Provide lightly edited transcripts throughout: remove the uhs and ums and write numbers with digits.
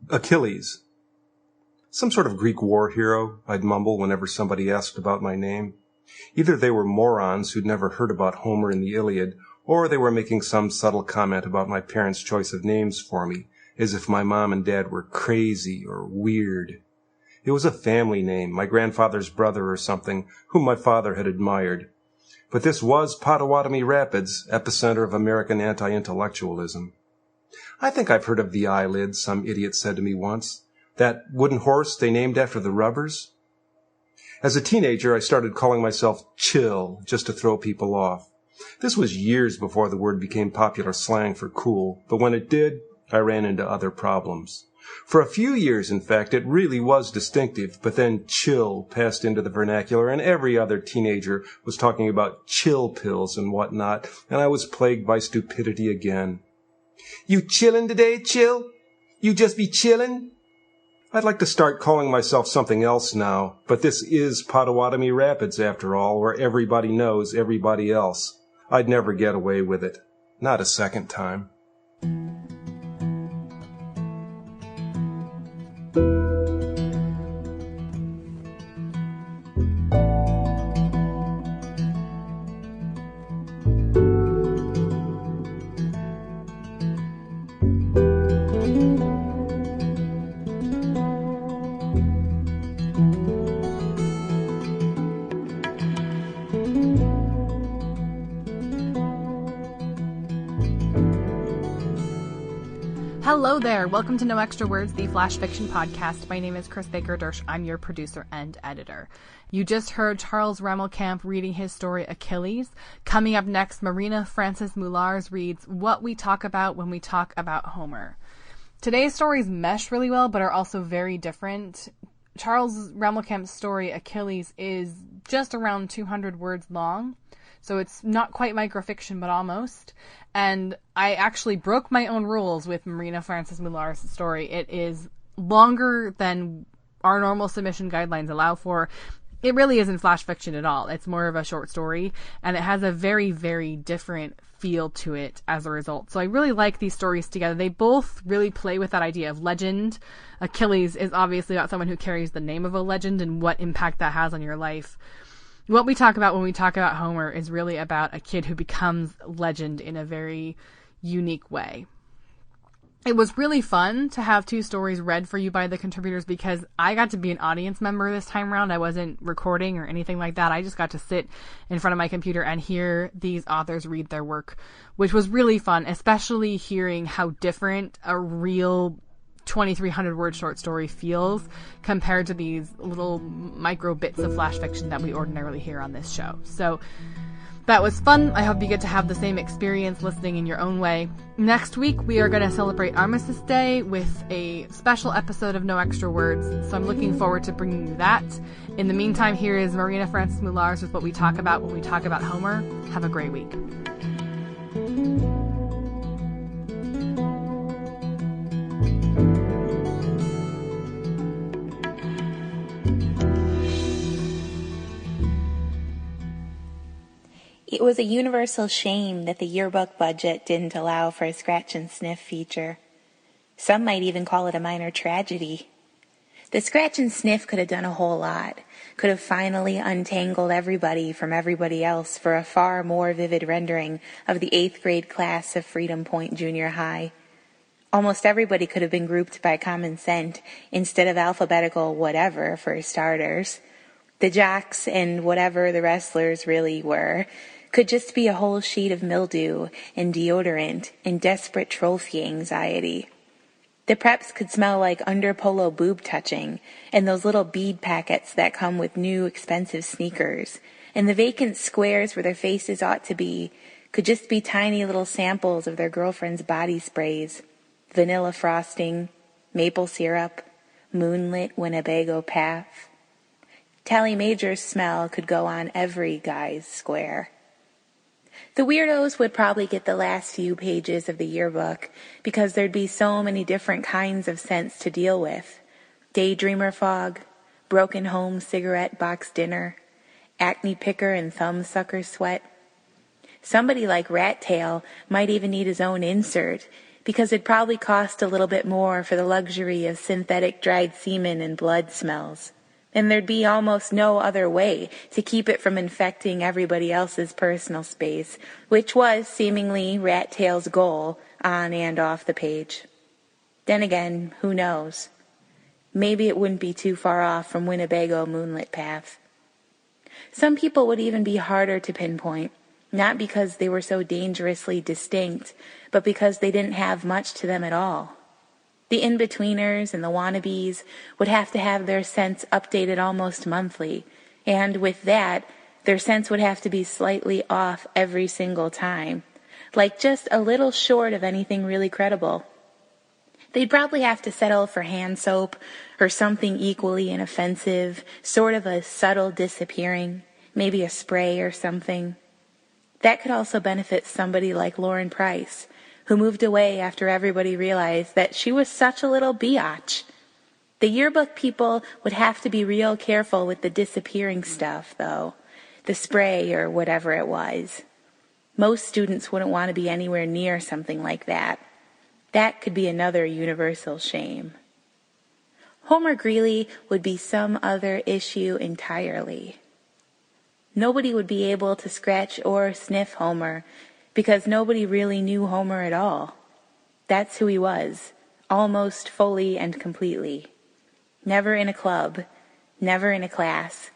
Achilles. Some sort of Greek war hero, I'd mumble whenever somebody asked about my name. Either they were morons who'd never heard about Homer in the Iliad, or they were making some subtle comment about my parents' choice of names for me, as if my mom and dad were crazy or weird. It was a family name, my grandfather's brother or something, whom my father had admired. But this was Pottawatomie Rapids, epicenter of American anti-intellectualism. I think I've heard of the Eyelids, some idiot said to me once. That wooden horse they named after the Rubbers? As a teenager, I started calling myself Chill, just to throw people off. This was years before the word became popular slang for cool, but when it did, I ran into other problems. For a few years, in fact, it really was distinctive, but then chill passed into the vernacular, and every other teenager was talking about chill pills and whatnot, and I was plagued by stupidity again. You chillin' today, Chill? You just be chillin'? I'd like to start calling myself something else now, but this is Pottawatomie Rapids, after all, where everybody knows everybody else. I'd never get away with it. Not a second time. Hello there. Welcome to No Extra Words, the Flash Fiction Podcast. My name is Chris Baker-Dersch. I'm your producer and editor. You just heard Charles Rammelkamp reading his story Achilles. Coming up next, Marina Francis Moulars reads What We Talk About When We Talk About Homer. Today's stories mesh really well, but are also very different. Charles Rammelkamp's story Achilles is just around 200 words long. So it's not quite microfiction, but almost. And I actually broke my own rules with Marina Francis Moulars' story. It is longer than our normal submission guidelines allow for. It really isn't flash fiction at all. It's more of a short story, and it has a very, very different feel to it as a result. So I really like these stories together. They both really play with that idea of legend. Achilles is obviously about someone who carries the name of a legend and what impact that has on your life. What we talk about when we talk about Homer is really about a kid who becomes legend in a very unique way. It was really fun to have two stories read for you by the contributors because I got to be an audience member this time around. I wasn't recording or anything like that. I just got to sit in front of my computer and hear these authors read their work, which was really fun, especially hearing how different a real 2,300 word short story feels compared to these little micro bits of flash fiction that we ordinarily hear on this show. So that was fun. I hope you get to have the same experience listening in your own way. Next week, we are going to celebrate Armistice Day with a special episode of No Extra Words, so I'm looking forward to bringing you that. In the meantime, here is Marina Francis Moulars with what we talk about when we talk about Homer. Have a great week. It was a universal shame that the yearbook budget didn't allow for a scratch and sniff feature. Some might even call it a minor tragedy. The scratch and sniff could have done a whole lot, could have finally untangled everybody from everybody else for a far more vivid rendering of the 8th grade class of Freedom Point Junior High. Almost everybody could have been grouped by common scent instead of alphabetical whatever for starters. The jocks and whatever the wrestlers really were could just be a whole sheet of mildew and deodorant and desperate trophy anxiety. The preps could smell like under polo boob touching and those little bead packets that come with new expensive sneakers, and the vacant squares where their faces ought to be could just be tiny little samples of their girlfriend's body sprays, vanilla frosting, maple syrup, moonlit Winnebago path. Tally Major's smell could go on every guy's square. The weirdos would probably get the last few pages of the yearbook because there'd be so many different kinds of scents to deal with. Daydreamer fog, broken home cigarette box dinner, acne picker and thumbsucker sweat. Somebody like Rat Tail might even need his own insert because it'd probably cost a little bit more for the luxury of synthetic dried semen and blood smells. And there'd be almost no other way to keep it from infecting everybody else's personal space, which was seemingly Rat Tail's goal on and off the page. Then again, who knows? Maybe it wouldn't be too far off from Winnebago Moonlit Path. Some people would even be harder to pinpoint, not because they were so dangerously distinct, but because they didn't have much to them at all. The in-betweeners and the wannabes would have to have their scents updated almost monthly, and with that, their scents would have to be slightly off every single time, like just a little short of anything really credible. They'd probably have to settle for hand soap or something equally inoffensive, sort of a subtle disappearing, maybe a spray or something. That could also benefit somebody like Lauren Price, who moved away after everybody realized that she was such a little biatch. The yearbook people would have to be real careful with the disappearing stuff, though, the spray or whatever it was. Most students wouldn't want to be anywhere near something like that. That could be another universal shame. Homer Greeley would be some other issue entirely. Nobody would be able to scratch or sniff Homer because nobody really knew Homer at all. That's who he was, almost fully and completely. Never in a club, never in a class,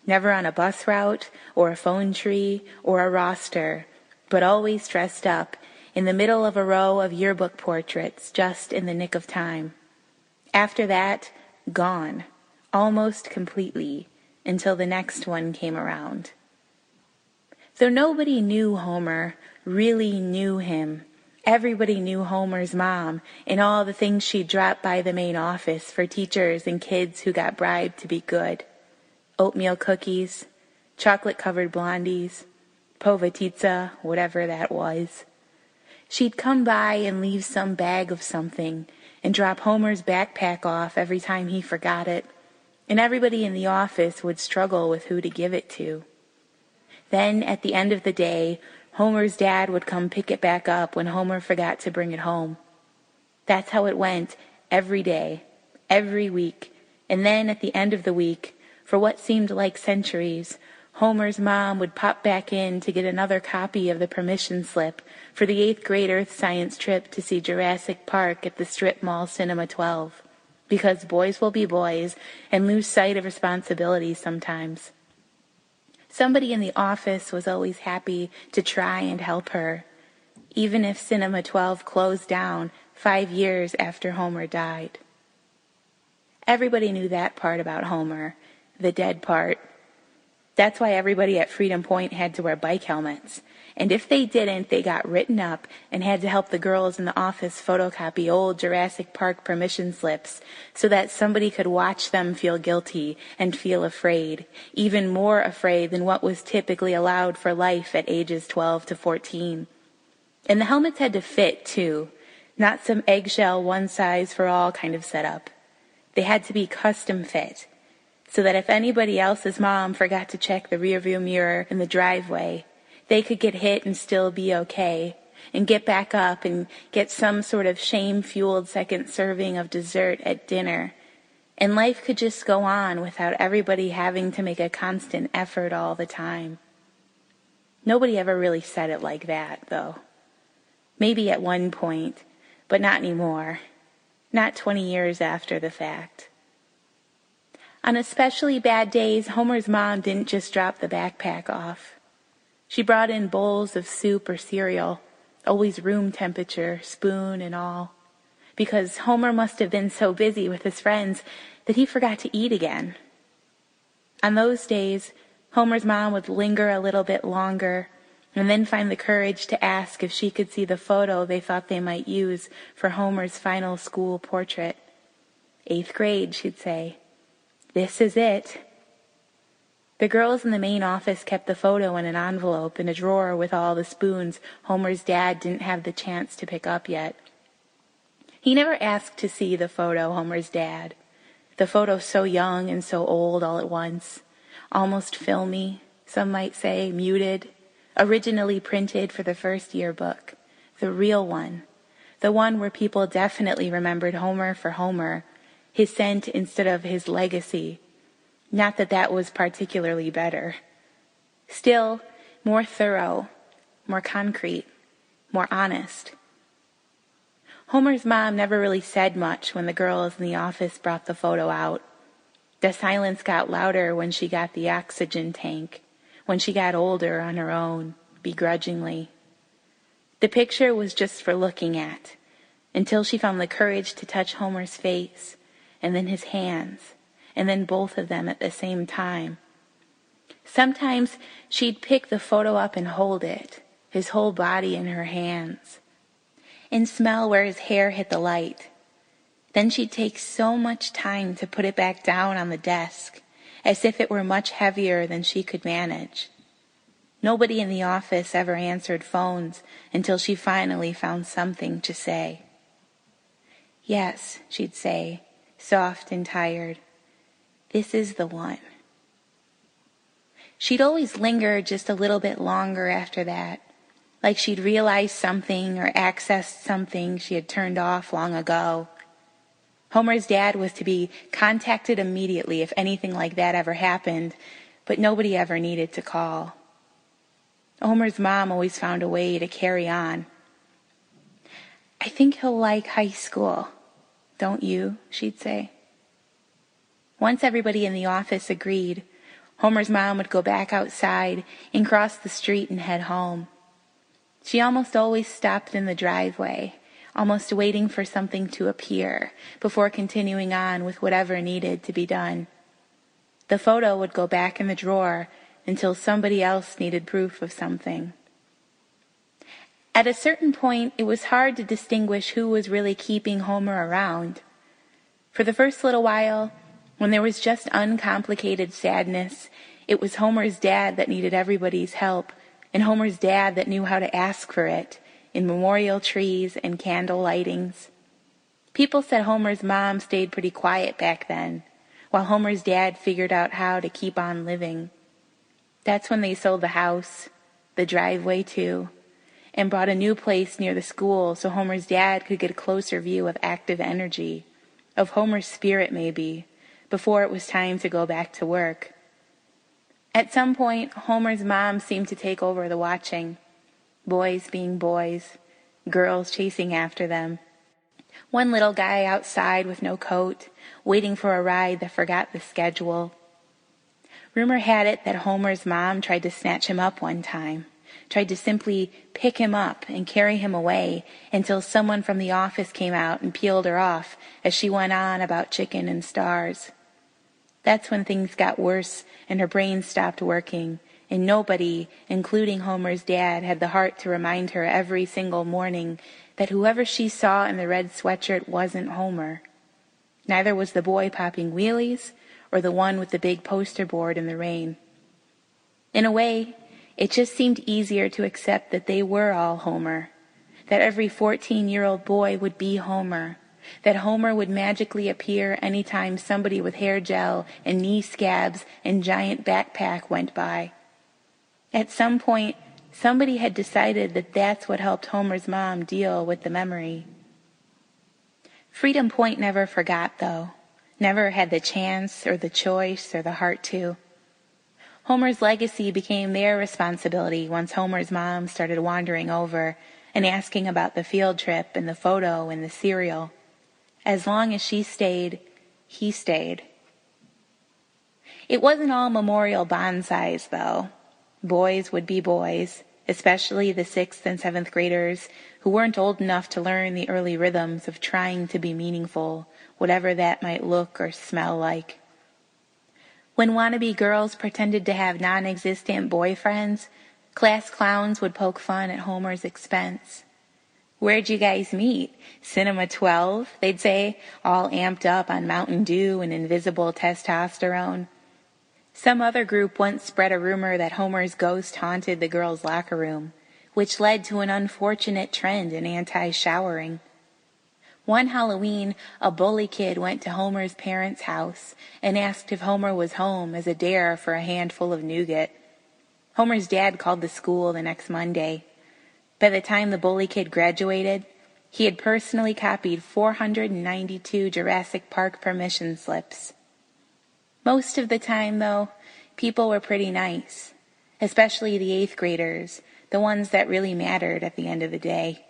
never on a bus route or a phone tree or a roster, but always dressed up in the middle of a row of yearbook portraits just in the nick of time. After that, gone, almost completely, until the next one came around. Though nobody knew Homer, really knew him, everybody knew Homer's mom and all the things she dropped by the main office for teachers and kids who got bribed to be good. Oatmeal cookies, chocolate-covered blondies, povatitsa, whatever that was. She'd come by and leave some bag of something and drop Homer's backpack off every time he forgot it, and everybody in the office would struggle with who to give it to. Then, at the end of the day, Homer's dad would come pick it back up when Homer forgot to bring it home. That's how it went every day, every week, and then at the end of the week, for what seemed like centuries, Homer's mom would pop back in to get another copy of the permission slip for the 8th grade Earth Science trip to see Jurassic Park at the Strip Mall Cinema 12. Because boys will be boys and lose sight of responsibility sometimes. Somebody in the office was always happy to try and help her, even if Cinema 12 closed down 5 years after Homer died. Everybody knew that part about Homer, the dead part. That's why everybody at Freedom Point had to wear bike helmets. And if they didn't, they got written up and had to help the girls in the office photocopy old Jurassic Park permission slips so that somebody could watch them feel guilty and feel afraid, even more afraid than what was typically allowed for life at ages 12 to 14. And the helmets had to fit, too, not some eggshell one-size-for-all kind of setup. They had to be custom fit, so that if anybody else's mom forgot to check the rearview mirror in the driveway, they could get hit and still be okay, and get back up and get some sort of shame-fueled second serving of dessert at dinner. And life could just go on without everybody having to make a constant effort all the time. Nobody ever really said it like that, though. Maybe at one point, but not anymore. Not 20 years after the fact. On especially bad days, Homer's mom didn't just drop the backpack off. She brought in bowls of soup or cereal, always room temperature, spoon and all, because Homer must have been so busy with his friends that he forgot to eat again. On those days, Homer's mom would linger a little bit longer and then find the courage to ask if she could see the photo they thought they might use for Homer's final school portrait. 8th grade, she'd say. This is it. The girls in the main office kept the photo in an envelope in a drawer with all the spoons Homer's dad didn't have the chance to pick up yet. He never asked to see the photo, Homer's dad. The photo so young and so old all at once. Almost filmy, some might say, muted. Originally printed for the first yearbook. The real one. the one where people definitely remembered Homer for Homer, his scent instead of his legacy. Not that that was particularly better. Still, more thorough, more concrete, more honest. Homer's mom never really said much when the girls in the office brought the photo out. The silence got louder when she got the oxygen tank, when she got older on her own, begrudgingly. The picture was just for looking at, until she found the courage to touch Homer's face, and then his hands, and then both of them at the same time. Sometimes she'd pick the photo up and hold it, his whole body in her hands, and smell where his hair hit the light. Then she'd take so much time to put it back down on the desk, as if it were much heavier than she could manage. Nobody in the office ever answered phones until she finally found something to say. "Yes," she'd say, soft and tired. "This is the one." She'd always linger just a little bit longer after that, like she'd realized something or accessed something she had turned off long ago. Homer's dad was to be contacted immediately if anything like that ever happened, but nobody ever needed to call. Homer's mom always found a way to carry on. "I think he'll like high school, don't you?" she'd say. Once everybody in the office agreed, Homer's mom would go back outside and cross the street and head home. She almost always stopped in the driveway, almost waiting for something to appear before continuing on with whatever needed to be done. The photo would go back in the drawer until somebody else needed proof of something. At a certain point, it was hard to distinguish who was really keeping Homer around. For the first little while, when there was just uncomplicated sadness, it was Homer's dad that needed everybody's help, and Homer's dad that knew how to ask for it in memorial trees and candle lightings. People said Homer's mom stayed pretty quiet back then, while Homer's dad figured out how to keep on living. That's when they sold the house, the driveway too, and bought a new place near the school so Homer's dad could get a closer view of active energy, of Homer's spirit maybe, before it was time to go back to work. At some point, Homer's mom seemed to take over the watching, boys being boys, girls chasing after them. One little guy outside with no coat, waiting for a ride that forgot the schedule. Rumor had it that Homer's mom tried to snatch him up one time, tried to simply pick him up and carry him away until someone from the office came out and peeled her off as she went on about chicken and stars. That's when things got worse and her brain stopped working, and nobody, including Homer's dad, had the heart to remind her every single morning that whoever she saw in the red sweatshirt wasn't Homer. Neither was the boy popping wheelies or the one with the big poster board in the rain. In a way, it just seemed easier to accept that they were all Homer, that every 14-year-old boy would be Homer, that Homer would magically appear anytime somebody with hair gel and knee scabs and giant backpack went by. At some point, somebody had decided that that's what helped Homer's mom deal with the memory. Freedom Point never forgot, though. Never had the chance or the choice or the heart to. Homer's legacy became their responsibility once Homer's mom started wandering over and asking about the field trip and the photo and the cereal. As long as she stayed, he stayed. It wasn't all memorial bonsais, though. Boys would be boys, especially the 6th and 7th graders who weren't old enough to learn the early rhythms of trying to be meaningful, whatever that might look or smell like. When wannabe girls pretended to have non-existent boyfriends, class clowns would poke fun at Homer's expense. "Where'd you guys meet? Cinema 12, they'd say, all amped up on Mountain Dew and invisible testosterone. Some other group once spread a rumor that Homer's ghost haunted the girls' locker room, which led to an unfortunate trend in anti-showering. One Halloween, a bully kid went to Homer's parents' house and asked if Homer was home as a dare for a handful of nougat. Homer's dad called the school the next Monday. By the time the bully kid graduated, He had personally copied 492 Jurassic Park permission slips. Most of the time, though, people were pretty nice, especially the 8th graders, the ones that really mattered at the end of the day.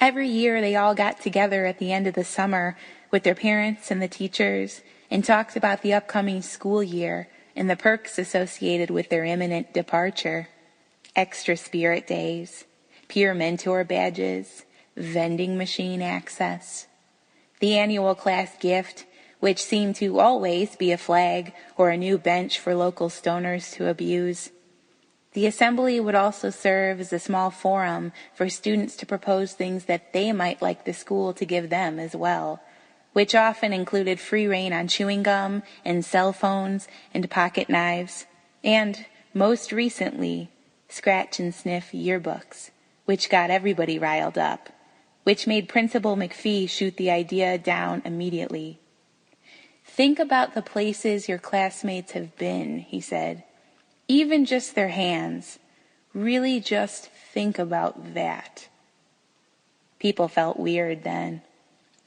Every year they all got together at the end of the summer with their parents and the teachers and talked about the upcoming school year and the perks associated with their imminent departure. Extra spirit days, peer mentor badges, vending machine access, the annual class gift, which seemed to always be a flag or a new bench for local stoners to abuse. The assembly would also serve as a small forum for students to propose things that they might like the school to give them as well, which often included free rein on chewing gum and cell phones and pocket knives, and, most recently, scratch and sniff yearbooks, which got everybody riled up, which made Principal McPhee shoot the idea down immediately. "Think about the places your classmates have been," he said. "Even just their hands. Really just think about that." People felt weird then,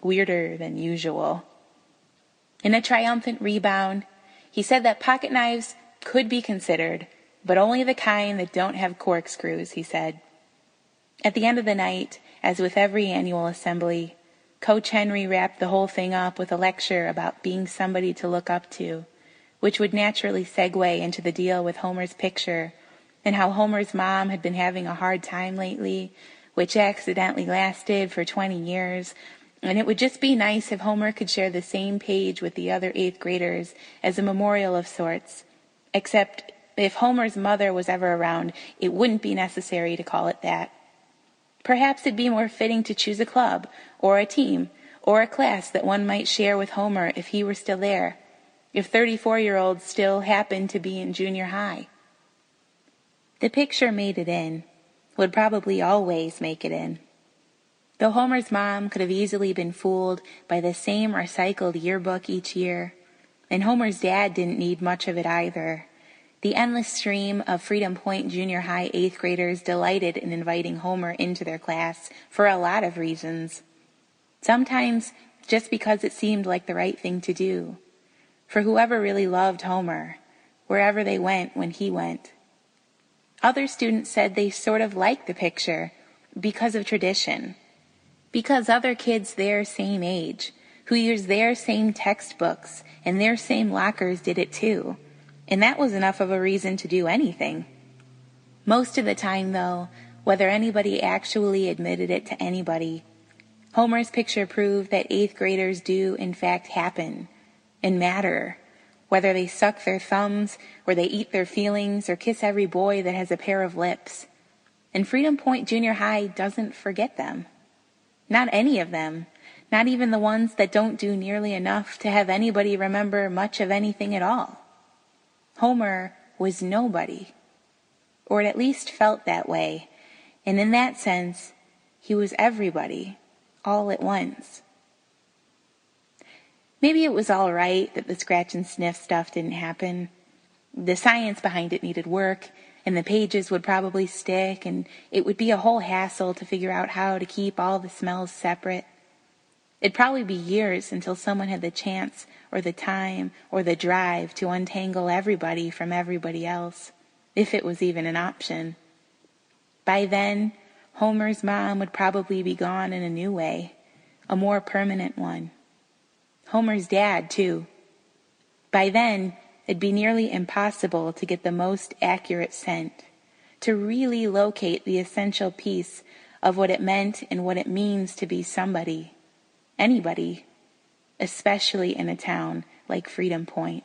weirder than usual. In a triumphant rebound, he said that pocket knives could be considered, but only the kind that don't have corkscrews, he said. At the end of the night, as with every annual assembly, Coach Henry wrapped the whole thing up with a lecture about being somebody to look up to, which would naturally segue into the deal with Homer's picture and how Homer's mom had been having a hard time lately, which accidentally lasted for 20 years, and it would just be nice if Homer could share the same page with the other 8th graders as a memorial of sorts, except if Homer's mother was ever around, it wouldn't be necessary to call it that. Perhaps it'd be more fitting to choose a club, or a team, or a class that one might share with Homer if he were still there, if 34-year-olds still happened to be in junior high. The picture made it in, would probably always make it in. Though Homer's mom could have easily been fooled by the same recycled yearbook each year, and Homer's dad didn't need much of it either, the endless stream of Freedom Point Junior High 8th graders delighted in inviting Homer into their class for a lot of reasons. Sometimes just because it seemed like the right thing to do, for whoever really loved Homer, wherever they went when he went. Other students said they sort of liked the picture because of tradition, because other kids their same age, who used their same textbooks and their same lockers did it too, and that was enough of a reason to do anything. Most of the time, though, whether anybody actually admitted it to anybody, Homer's picture proved that 8th graders do in fact happen and matter, whether they suck their thumbs or they eat their feelings or kiss every boy that has a pair of lips. And Freedom Point Junior High doesn't forget them. Not any of them, not even the ones that don't do nearly enough to have anybody remember much of anything at all. Homer was nobody, or it at least felt that way, and in that sense, he was everybody, all at once. Maybe it was all right that the scratch and sniff stuff didn't happen. The science behind it needed work, and the pages would probably stick, and it would be a whole hassle to figure out how to keep all the smells separate. It'd probably be years until someone had the chance or the time or the drive to untangle everybody from everybody else, if it was even an option. By then, Homer's mom would probably be gone in a new way, a more permanent one. Homer's dad, too. By then, it'd be nearly impossible to get the most accurate scent, to really locate the essential piece of what it meant and what it means to be somebody, anybody, especially in a town like Freedom Point.